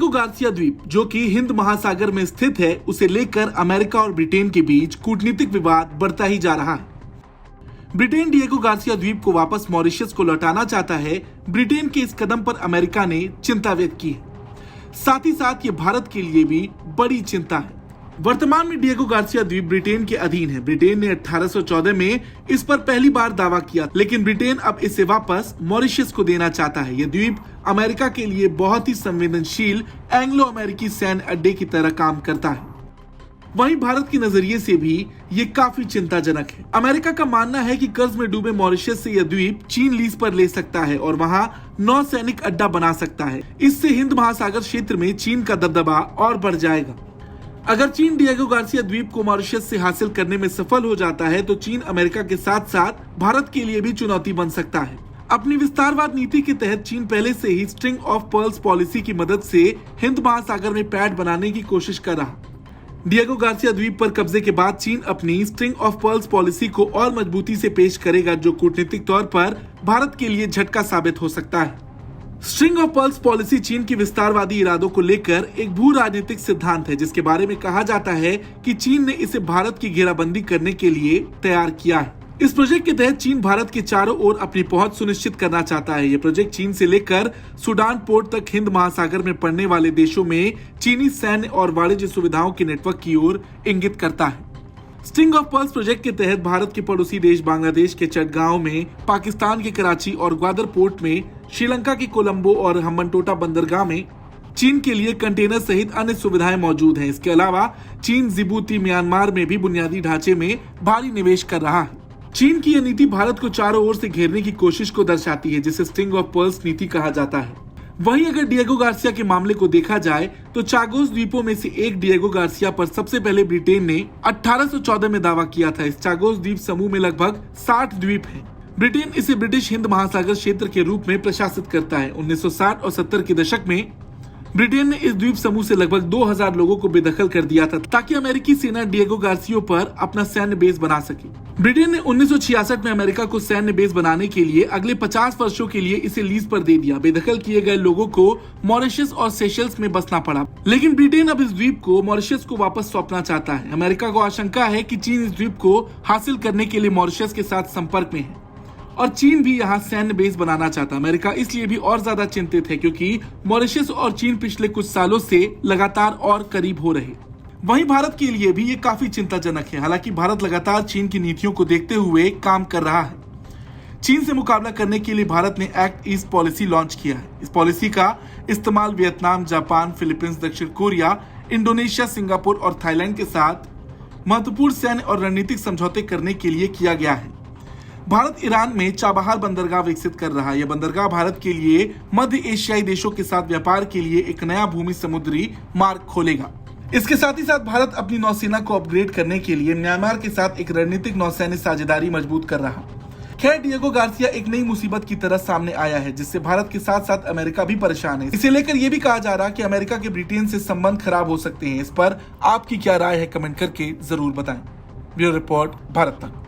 Diego Garcia द्वीप, जो कि हिंद महासागर में स्थित है, उसे लेकर अमेरिका और ब्रिटेन के बीच कूटनीतिक विवाद बढ़ता ही जा रहा है। ब्रिटेन डिएगो गार्सिया द्वीप को वापस मॉरिशस को लौटाना चाहता है। ब्रिटेन के इस कदम पर अमेरिका ने चिंता व्यक्त की है। साथ ही साथ ये भारत के लिए भी बड़ी चिंता है। वर्तमान में डिएगो गार्सिया द्वीप ब्रिटेन के अधीन है। ब्रिटेन ने 1814 में इस पर पहली बार दावा किया, लेकिन ब्रिटेन अब इसे वापस मॉरिशस को देना चाहता है। यह द्वीप अमेरिका के लिए बहुत ही संवेदनशील एंग्लो अमेरिकी सैन्य अड्डे की तरह काम करता है। वहीं भारत के नजरिए से भी ये काफी चिंताजनक है। अमेरिका का मानना है कि कर्ज में डूबे मॉरिशस से यह द्वीप चीन लीज पर ले सकता है और वहां नौसैनिक अड्डा बना सकता है। इससे हिंद महासागर क्षेत्र में चीन का दबदबा और बढ़ जाएगा। अगर चीन डिएगो गार्सिया द्वीप को मॉरिशस से हासिल करने में सफल हो जाता है तो चीन अमेरिका के साथ साथ भारत के लिए भी चुनौती बन सकता है। अपनी विस्तारवाद नीति के तहत चीन पहले से ही स्ट्रिंग ऑफ पर्ल्स पॉलिसी की मदद से हिंद महासागर में पैठ बनाने की कोशिश कर रहा। डिएगो गार्सिया द्वीप पर कब्जे के बाद चीन अपनी स्ट्रिंग ऑफ पर्ल्स पॉलिसी को और मजबूती से पेश करेगा, जो कूटनीतिक तौर पर भारत के लिए झटका साबित हो सकता है। स्ट्रिंग ऑफ पर्ल्स पॉलिसी चीन की विस्तारवादी इरादों को लेकर एक भू राजनीतिक सिद्धांत है, जिसके बारे में कहा जाता है कि चीन ने इसे भारत की घेराबंदी करने के लिए तैयार किया है। इस प्रोजेक्ट के तहत चीन भारत के चारों ओर अपनी पहुंच सुनिश्चित करना चाहता है। यह प्रोजेक्ट चीन से लेकर सूडान पोर्ट तक हिंद महासागर में पड़ने वाले देशों में चीनी सैन्य और वाणिज्य सुविधाओं के नेटवर्क की ओर इंगित करता है। स्ट्रिंग ऑफ पर्ल्स प्रोजेक्ट के तहत भारत के पड़ोसी देश बांग्लादेश के चटगांव में, पाकिस्तान के कराची और ग्वादर पोर्ट में, श्रीलंका के कोलंबो और हम्बनटोटा बंदरगाह में चीन के लिए कंटेनर सहित अन्य सुविधाएं मौजूद हैं। इसके अलावा चीन जिबूती, म्यांमार में भी बुनियादी ढांचे में भारी निवेश कर रहा है। चीन की यह नीति भारत को चारों ओर से घेरने की कोशिश को दर्शाती है, जिसे स्ट्रिंग ऑफ पर्ल्स नीति कहा जाता है। वहीं अगर डिएगो गार्सिया के मामले को देखा जाए तो चागोस द्वीपों में से एक डिएगो गार्सिया पर सबसे पहले ब्रिटेन ने 1814 में दावा किया था। इस चागोस द्वीप समूह में लगभग 60 द्वीप हैं। ब्रिटेन इसे ब्रिटिश हिंद महासागर क्षेत्र के रूप में प्रशासित करता है। 1960 और 70 के दशक में ब्रिटेन ने इस द्वीप समूह से लगभग 2000 लोगों को बेदखल कर दिया था, ताकि अमेरिकी सेना डिएगो गार्सियो पर अपना सैन्य बेस बना सके। ब्रिटेन ने 1966 में अमेरिका को सैन्य बेस बनाने के लिए अगले 50 वर्षों के लिए इसे लीज पर दे दिया। बेदखल किए गए लोगों को मॉरिशस और सेशल्स में बसना पड़ा, लेकिन ब्रिटेन अब इस द्वीप को मॉरिशस को वापस सौंपना चाहता है। अमेरिका को आशंका है कि चीन इस द्वीप को हासिल करने के लिए मॉरिशस के साथ संपर्क में है और चीन भी यहाँ सैन्य बेस बनाना चाहता। अमेरिका इसलिए भी और ज्यादा चिंतित है क्योंकि मॉरिशस और चीन पिछले कुछ सालों से लगातार और करीब हो रहे। वहीं भारत के लिए भी ये काफी चिंताजनक है। हालांकि भारत लगातार चीन की नीतियों को देखते हुए काम कर रहा है। चीन से मुकाबला करने के लिए भारत ने एक्ट ईस्ट पॉलिसी लॉन्च किया है। इस पॉलिसी का इस्तेमाल वियतनाम, जापान, फिलीपींस, दक्षिण कोरिया, इंडोनेशिया, सिंगापुर और थाईलैंड के साथ महत्वपूर्ण सैन्य और रणनीतिक समझौते करने के लिए किया गया है। भारत ईरान में चाबहार बंदरगाह विकसित कर रहा है। यह बंदरगाह भारत के लिए मध्य एशियाई देशों के साथ व्यापार के लिए एक नया भूमि समुद्री मार्ग खोलेगा। इसके साथ ही साथ भारत अपनी नौसेना को अपग्रेड करने के लिए म्यांमार के साथ एक रणनीतिक नौसैन्य साझेदारी मजबूत कर रहा। खैर, डिएगो गार्सिया एक नई मुसीबत की तरह सामने आया है, जिससे भारत के साथ साथ अमेरिका भी परेशान है। इसे लेकर यह भी कहा जा रहा है कि अमेरिका के ब्रिटेन से संबंध खराब हो सकते हैं। इस पर आपकी क्या राय है, कमेंट करके जरूर बताएं। ब्यूरो रिपोर्ट, भारत तक।